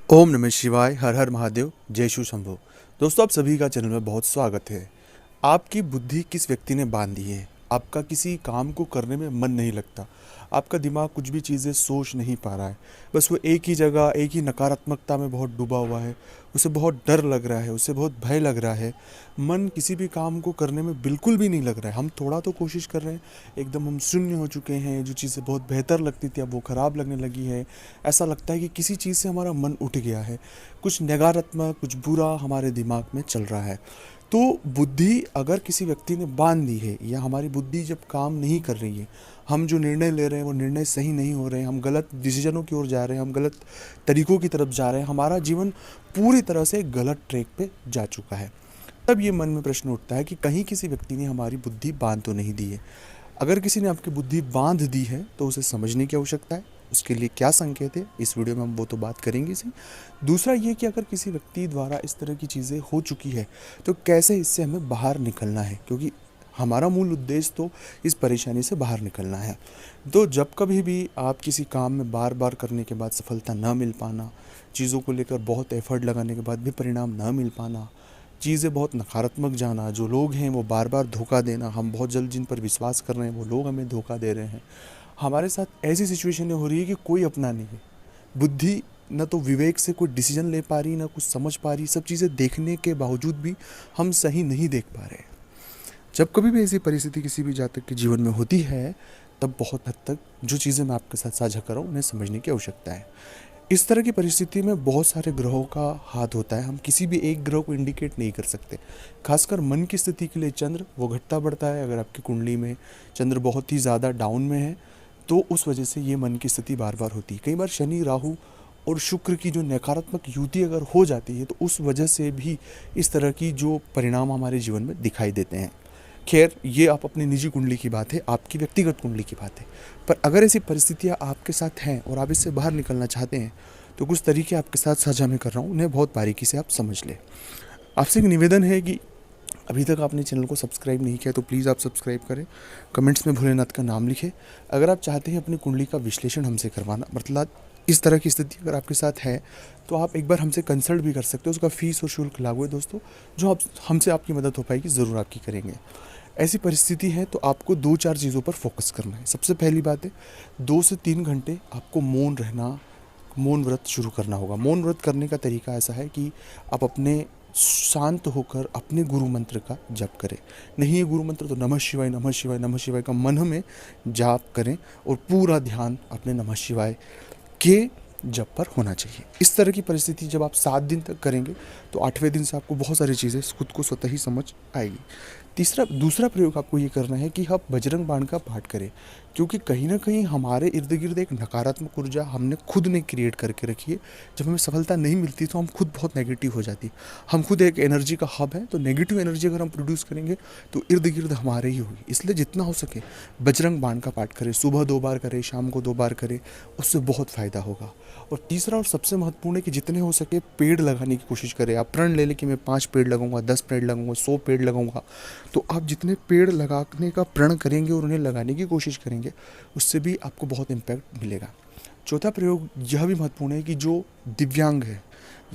ओम नमः शिवाय। हर हर महादेव। जय शिव शंभो। दोस्तों, आप सभी का चैनल में बहुत स्वागत है। आपकी बुद्धि किस व्यक्ति ने बांध दी है? आपका किसी काम को करने में मन नहीं लगता, आपका दिमाग कुछ भी चीज़ें सोच नहीं पा रहा है, बस वो एक ही जगह एक ही नकारात्मकता में बहुत डूबा हुआ है। उसे बहुत डर लग रहा है, उसे बहुत भय लग रहा है। मन किसी भी काम को करने में बिल्कुल भी नहीं लग रहा है। हम थोड़ा तो कोशिश कर रहे हैं, एकदम हम शून्य हो चुके हैं। जो चीज़ें बहुत बेहतर लगती थी अब वो ख़राब लगने लगी है। ऐसा लगता है कि किसी चीज़ से हमारा मन उठ गया है, कुछ नकारात्मक कुछ बुरा हमारे दिमाग में चल रहा है। तो बुद्धि अगर किसी व्यक्ति ने बांध दी है, या हमारी बुद्धि जब काम नहीं कर रही है, हम जो निर्णय ले रहे हैं वो निर्णय सही नहीं हो रहे हैं, हम गलत डिसीजनों की ओर जा रहे हैं, हम गलत तरीकों की तरफ जा रहे हैं, हमारा जीवन पूरी तरह से गलत ट्रैक पे जा चुका है, तब ये मन में प्रश्न उठता है कि कहीं किसी व्यक्ति ने हमारी बुद्धि बांध तो नहीं दी है। अगर किसी ने आपकी बुद्धि बांध दी है तो उसे समझने की आवश्यकता है। उसके लिए क्या संकेत है, इस वीडियो में हम वो तो बात करेंगे इसी। दूसरा ये कि अगर किसी व्यक्ति द्वारा इस तरह की चीज़ें हो चुकी है तो कैसे इससे हमें बाहर निकलना है, क्योंकि हमारा मूल उद्देश्य तो इस परेशानी से बाहर निकलना है। तो जब कभी भी आप किसी काम में बार बार करने के बाद सफलता ना मिल पाना, चीज़ों को लेकर बहुत एफर्ट लगाने के बाद भी परिणाम ना मिल पाना, चीज़ें बहुत नकारात्मक जाना, जो लोग हैं वो बार बार धोखा देना, हम बहुत जल्द जिन पर विश्वास कर रहे हैं वो लोग हमें धोखा दे रहे हैं, हमारे साथ ऐसी सिचुएशनें हो रही है कि कोई अपना नहीं है। बुद्धि न तो विवेक से कोई डिसीजन ले पा रही, ना कुछ समझ पा रही। सब चीज़ें देखने के बावजूद भी हम सही नहीं देख पा रहे। जब कभी भी ऐसी परिस्थिति किसी भी जातक के जीवन में होती है, तब बहुत हद तक जो चीज़ें मैं आपके साथ साझा कर रहा हूँ उन्हें समझने की आवश्यकता है। इस तरह की परिस्थिति में बहुत सारे ग्रहों का हाथ होता है, हम किसी भी एक ग्रह को इंडिकेट नहीं कर सकते। खासकर मन की स्थिति के लिए चंद्र वो घटता बढ़ता है। अगर आपकी कुंडली में चंद्र बहुत ही ज़्यादा डाउन में है तो उस वजह से ये मन की स्थिति बार बार होती है। कई बार शनि, राहु और शुक्र की जो नकारात्मक युति अगर हो जाती है तो उस वजह से भी इस तरह की जो परिणाम हमारे जीवन में दिखाई देते हैं। खैर, ये आप अपनी निजी कुंडली की बात है, आपकी व्यक्तिगत कुंडली की बात है। पर अगर ऐसी परिस्थितियाँ आपके साथ हैं और आप इससे बाहर निकलना चाहते हैं तो कुछ तरीके आपके साथ साझा मैं कर रहा हूँ, उन्हें बहुत बारीकी से आप समझ लें। आपसे एक निवेदन है कि अभी तक आपने चैनल को सब्सक्राइब नहीं किया तो प्लीज़ आप सब्सक्राइब करें। कमेंट्स में भोलेनाथ का नाम लिखें। अगर आप चाहते हैं अपनी कुंडली का विश्लेषण हमसे करवाना, मतलब इस तरह की स्थिति अगर आपके साथ है तो आप एक बार हमसे कंसल्ट भी कर सकते हो। उसका फीस और शुल्क लागू है दोस्तों। जो आप हमसे आपकी मदद हो पाएगी ज़रूर आपकी करेंगे। ऐसी परिस्थिति है तो आपको 2-4 चीज़ों पर फोकस करना है। सबसे पहली बात है, 2 से 3 घंटे आपको मौन रहना, मौन व्रत शुरू करना होगा। मौन व्रत करने का तरीका ऐसा है कि आप अपने शांत होकर अपने गुरु मंत्र का जप करें। नहीं है गुरु मंत्र तो नमः शिवाय नमः शिवाय नमः शिवाय का मन में जाप करें और पूरा ध्यान अपने नमः शिवाय के जप पर होना चाहिए। इस तरह की परिस्थिति जब आप 7 दिन तक करेंगे तो 8वें दिन से आपको बहुत सारी चीज़ें खुद को स्वतः ही समझ आएगी। दूसरा प्रयोग आपको ये करना है कि आप बजरंग बाण का पाठ करें, क्योंकि कहीं ना कहीं हमारे इर्द गिर्द एक नकारात्मक ऊर्जा हमने खुद ने क्रिएट करके रखी है। जब हमें सफलता नहीं मिलती तो हम खुद बहुत नेगेटिव हो जाती। हम खुद एक एनर्जी का हब है, तो नेगेटिव एनर्जी अगर हम प्रोड्यूस करेंगे तो इर्द गिर्द हमारे ही होगी। इसलिए जितना हो सके बजरंग बाण का पाठ करें। सुबह 2 बार करें, शाम को 2 बार करें, उससे बहुत फ़ायदा होगा। और तीसरा और सबसे महत्वपूर्ण है कि जितने हो सके पेड़ लगाने की कोशिश करें। आप प्रण ले लें कि मैं 5 पेड़ लगाऊंगा, 10 पेड़ लगाऊंगा, 100 पेड़ लगाऊंगा। तो आप जितने पेड़ लगाने का प्रण करेंगे और उन्हें लगाने की कोशिश करेंगे, उससे भी आपको बहुत इम्पैक्ट मिलेगा। चौथा प्रयोग यह भी महत्वपूर्ण है कि जो दिव्यांग है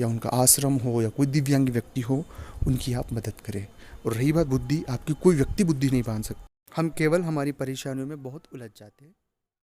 या उनका आश्रम हो या कोई दिव्यांग व्यक्ति हो, उनकी आप मदद करें। और रही बात बुद्धि, आपकी कोई व्यक्ति बुद्धि नहीं बांध सकता। हम केवल हमारी परेशानियों में बहुत उलझ जाते हैं।